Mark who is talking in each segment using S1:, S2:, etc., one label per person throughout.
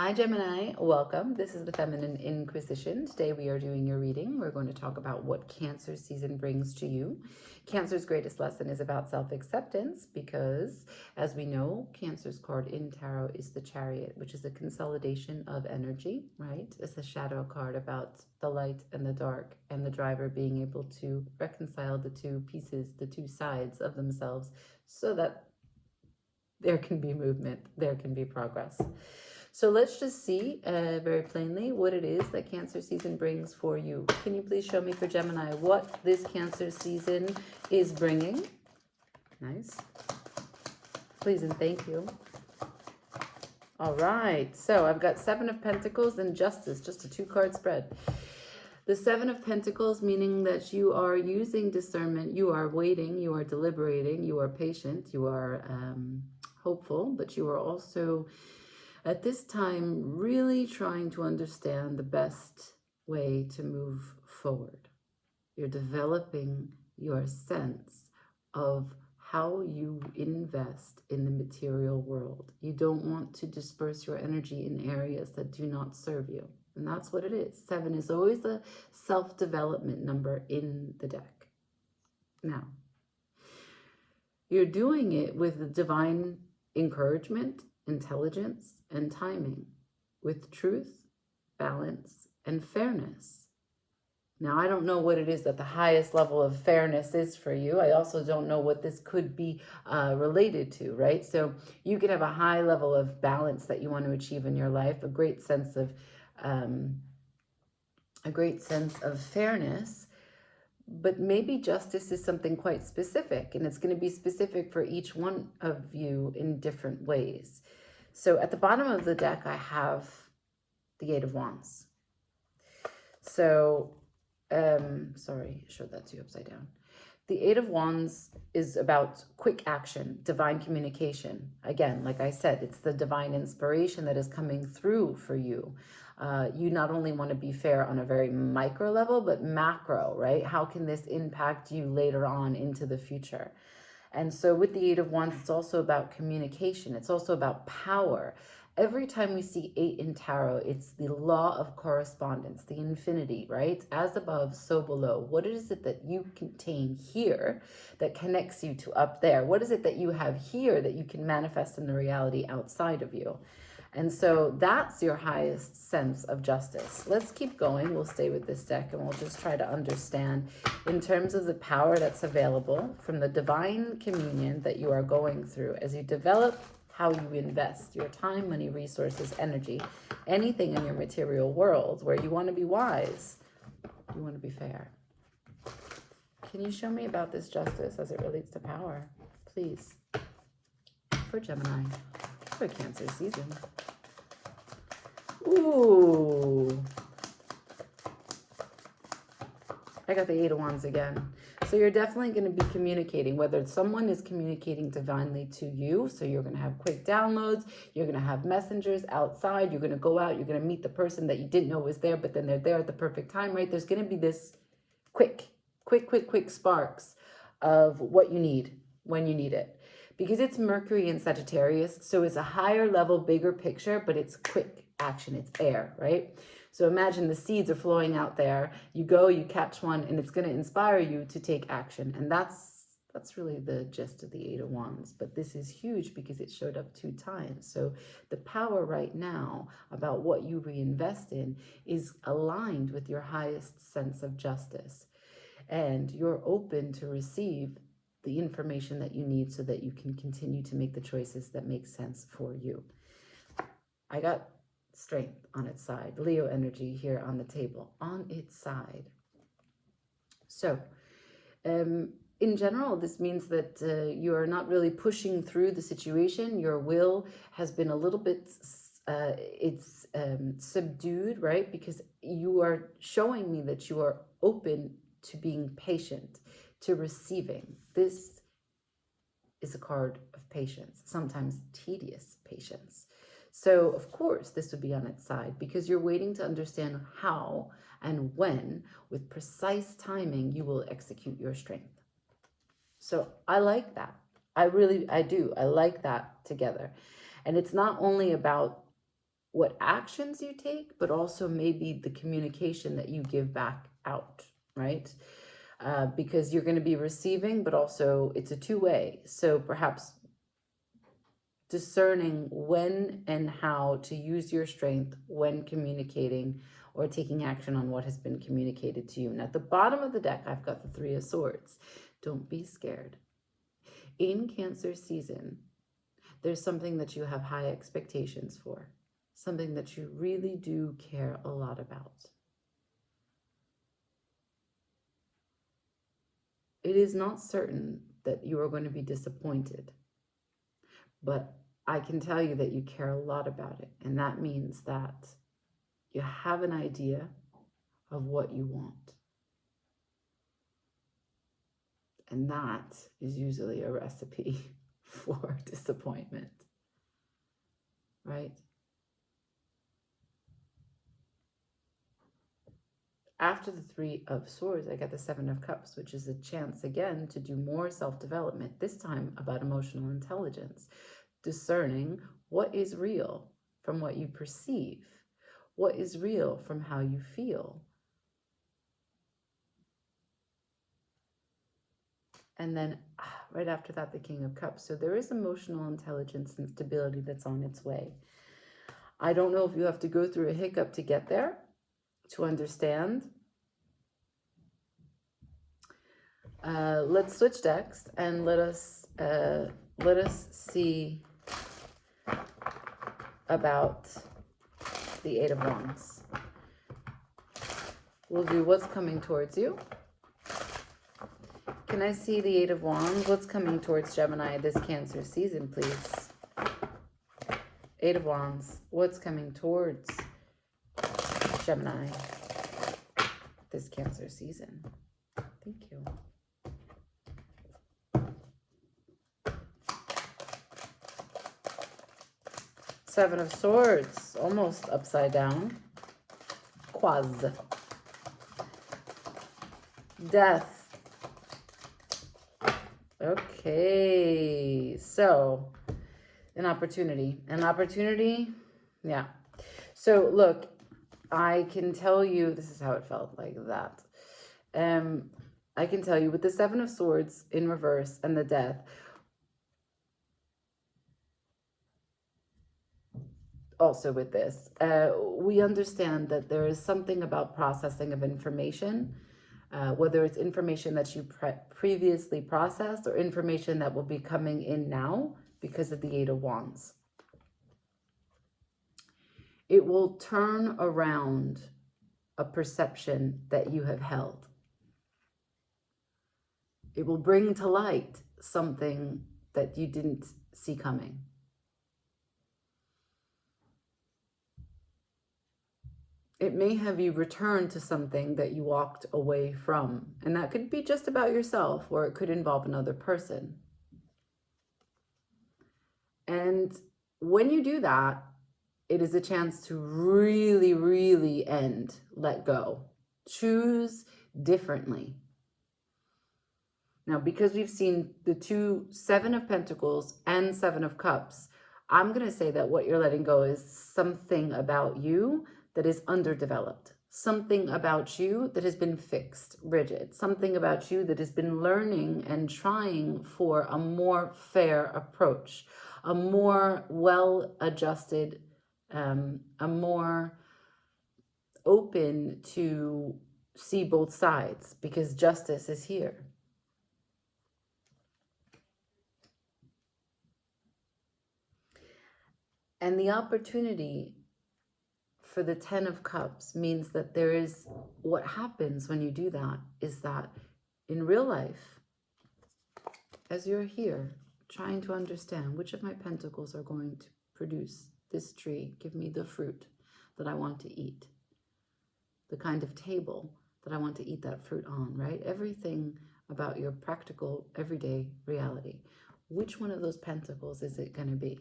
S1: Hi Gemini, welcome. This is the Feminine Inquisition. Today we are doing your reading. We're going to talk about what Cancer season brings to you. Cancer's greatest lesson is about self-acceptance because, as we know, Cancer's card in Tarot is the Chariot, which is a consolidation of energy, right? It's a shadow card about the light and the dark and the driver being able to reconcile the two pieces, the two sides of themselves so that there can be movement, there can be progress. So let's just see very plainly what it is that Cancer season brings for you. Can you please show me for Gemini what this Cancer season is bringing? Nice. Please and thank you. All right, so I've got Seven of Pentacles and Justice, just a 2-card spread. The Seven of Pentacles, meaning that you are using discernment, you are waiting, you are deliberating, you are patient, you are hopeful, but you are also at this time really trying to understand the best way to move forward. You're developing your sense of how you invest in the material world. You don't want to disperse your energy in areas that do not serve you. And that's what it is. 7 is always a self-development number in the deck. Now, you're doing it with the divine encouragement, intelligence, and timing, with truth, balance, and fairness. Now, I don't know what it is that the highest level of fairness is for you. I also don't know what this could be related to, right? So you could have a high level of balance that you want to achieve in your life, a great sense of fairness, but maybe justice is something quite specific, and it's going to be specific for each one of you in different ways. So at the bottom of the deck, I have the 8 of Wands. So, sorry, I showed that to you upside down. The 8 of Wands is about quick action, divine communication. Again, like I said, it's the divine inspiration that is coming through for you. You not only want to be fair on a very micro level, but macro, right? How can this impact you later on into the future? And so with the 8 of Wands, it's also about communication. It's also about power. Every time we see 8 in tarot, it's the law of correspondence, the infinity, right? As above, so below. What is it that you contain here that connects you to up there? What is it that you have here that you can manifest in the reality outside of you? And so that's your highest sense of justice. Let's keep going. We'll stay with this deck and we'll just try to understand in terms of the power that's available from the divine communion that you are going through as you develop how you invest your time, money, resources, energy, anything in your material world where you want to be wise, you want to be fair. Can you show me about this justice as it relates to power, please? For Gemini, for Cancer season. Ooh. I got the 8 of Wands again. So you're definitely going to be communicating, whether someone is communicating divinely to you. So you're going to have quick downloads. You're going to have messengers outside. You're going to go out. You're going to meet the person that you didn't know was there, but then they're there at the perfect time, right? There's going to be this quick sparks of what you need when you need it. Because it's Mercury in Sagittarius, so it's a higher level, bigger picture, but it's quick action. It's air, right? So imagine the seeds are flowing out there. You go, you catch one, and it's going to inspire you to take action. And that's really the gist of the 8 of Wands. But this is huge because it showed up 2 times. So the power right now about what you reinvest in is aligned with your highest sense of justice. And you're open to receive the information that you need so that you can continue to make the choices that make sense for you. I got strength on its side, Leo energy here on the table, on its side. So, in general, this means that you are not really pushing through the situation. Your will has been a little bit, subdued, right? Because you are showing me that you are open to being patient, to receiving. This is a card of patience, sometimes tedious patience. So, of course, this would be on its side because you're waiting to understand how and when, with precise timing, you will execute your strength. So I like that. I do. I like that together. And it's not only about what actions you take, but also maybe the communication that you give back out, right? Because you're going to be receiving, but also it's a two-way. So perhaps discerning when and how to use your strength when communicating or taking action on what has been communicated to you. And at the bottom of the deck, I've got the Three of Swords. Don't be scared. In Cancer season, there's something that you have high expectations for, something that you really do care a lot about. It is not certain that you are going to be disappointed, but I can tell you that you care a lot about it. And that means that you have an idea of what you want. And that is usually a recipe for disappointment, right? After the Three of Swords, I get the Seven of Cups, which is a chance again to do more self-development, this time about emotional intelligence, discerning what is real from what you perceive, what is real from how you feel. And then right after that, the King of Cups. So there is emotional intelligence and stability that's on its way. I don't know if you have to go through a hiccup to get there, to understand. Let's switch decks and let us see about the Eight of Wands. We'll do what's coming towards you. Can I see the Eight of Wands? What's coming towards Gemini this Cancer season, please? Eight of Wands. What's coming towards Gemini this Cancer season? Thank you. Seven of Swords, almost upside down. Quaz. Death. Okay, so an opportunity, yeah. So look, I can tell you, this is how it felt, like that. I can tell you with the Seven of Swords in reverse and the Death, also with this, we understand that there is something about processing of information, whether it's information that you previously processed or information that will be coming in now because of the Eight of Wands. It will turn around a perception that you have held. It will bring to light something that you didn't see coming. It may have you return to something that you walked away from. And that could be just about yourself, or it could involve another person. And when you do that, it is a chance to really, really let go. Choose differently. Now, because we've seen the Seven of Pentacles and Seven of Cups, I'm going to say that what you're letting go is something about you that is underdeveloped, something about you that has been fixed, rigid, something about you that has been learning and trying for a more fair approach, a more well-adjusted, a more open to see both sides, because justice is here. And the opportunity for the Ten of Cups means that there is, what happens when you do that is that in real life, as you're here trying to understand which of my pentacles are going to produce this tree, give me the fruit that I want to eat, the kind of table that I want to eat that fruit on, right? Everything about your practical everyday reality. Which one of those pentacles is it going to be?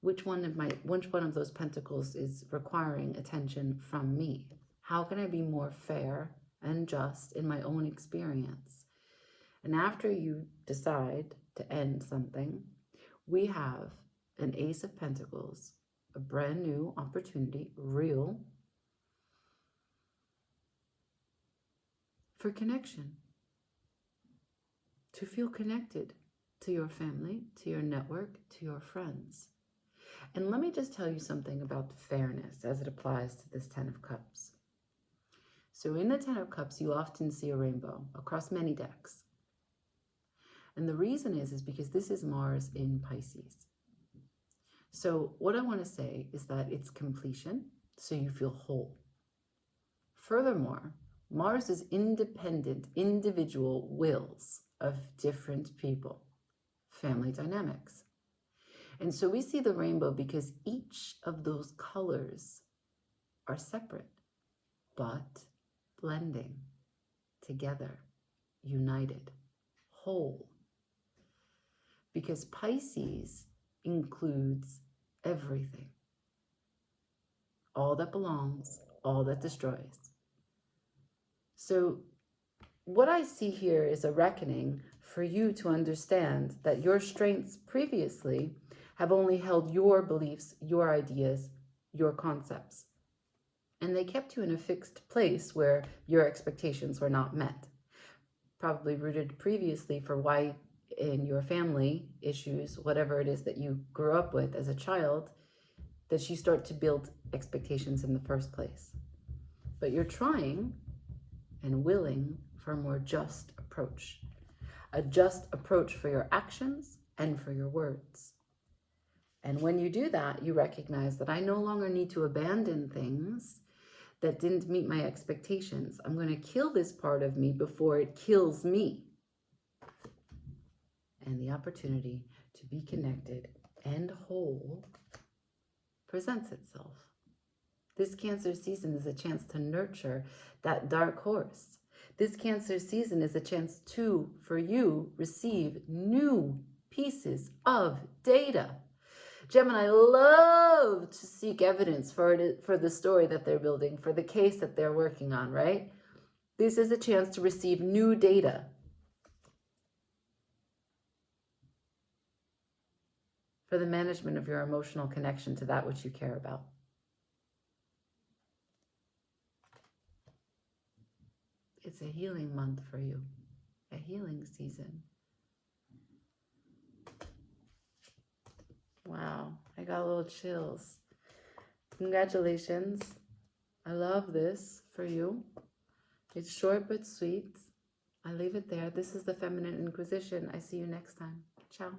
S1: Which one of those pentacles is requiring attention from me? How can I be more fair and just in my own experience? And after you decide to end something, we have an Ace of Pentacles, a brand new opportunity, real, for connection, to feel connected to your family, to your network, to your friends. And let me just tell you something about fairness as it applies to this Ten of Cups. So in the Ten of Cups, you often see a rainbow across many decks. And the reason is because this is Mars in Pisces. So what I want to say is that it's completion, so you feel whole. Furthermore, Mars is independent, individual wills of different people, family dynamics. And so we see the rainbow because each of those colors are separate, but blending together, united, whole. Because Pisces includes everything. All that belongs, all that destroys. So what I see here is a reckoning for you to understand that your strengths previously have only held your beliefs, your ideas, your concepts. And they kept you in a fixed place where your expectations were not met. Probably rooted previously for why in your family issues, whatever it is that you grew up with as a child, that you start to build expectations in the first place. But you're trying and willing for a more just approach. A just approach for your actions and for your words. And when you do that, you recognize that I no longer need to abandon things that didn't meet my expectations. I'm going to kill this part of me before it kills me. And the opportunity to be connected and whole presents itself. This Cancer season is a chance to nurture that dark horse. This Cancer season is a chance to, for you, receive new pieces of data. Gemini love to seek evidence for the story that they're building, for the case that they're working on, right? This is a chance to receive new data. For the management of your emotional connection to that which you care about. It's a healing month for you, a healing season. Wow, I got a little chills. Congratulations. I love this for you. It's short but sweet. I leave it there. This is the Feminine Inquisition. I see you next time. Ciao.